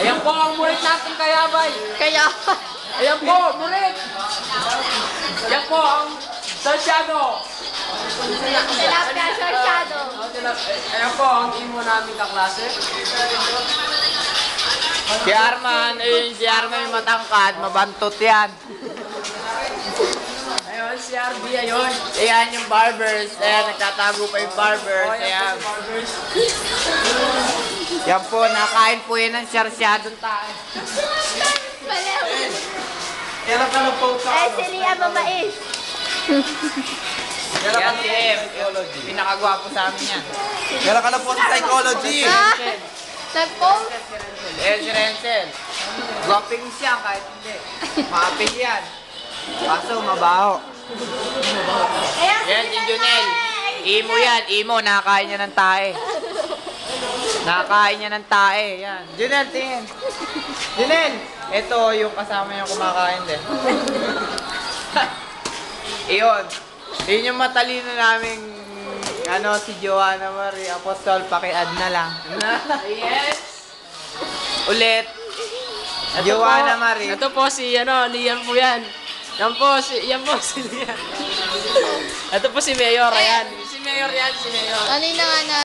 Ayan po ang murit natin kayabay. Kaya, Ayan po, murit. Ayan po ang sarsyado. tilapia sorsyado. Ayan po ang imo namin kaklase. Si Arman, ayun, si Arman yung matangkad, mabantot yan. Ayun, si RB, ayun. Ayan yung barbers, ayan, nagtatago pa yung barbers, ayan. Yan po, nakain po yan ng sarsyadong tayo. Baliw. Kailan ka na po Eh, si Lia mabait. Yan si Em, pinakagwapo sa amin yan. Kailan ka na po sa psychology? Ah, nag-post. Eh, si Renzel. Gwaping siya kahit hindi. Maapil yan. Kaso mabaho. Yan si Junel. Imo yan, imo, nakakain niya ng tae. Nakakain niya ng tae, yan. Junel, tingin. Junel! Ito yung kasama niya kumakain din. Iyon. Yun yung matalino naming si Joanna Marie Apostol, paki-add na lang. Yes. Ulit. Ito Joanna po, Marie. Ito po si Liam po yan. Yan po si Liam. Ito po si Mayor, ayan. Si Mayor yan, si Mayor. Kanina nga na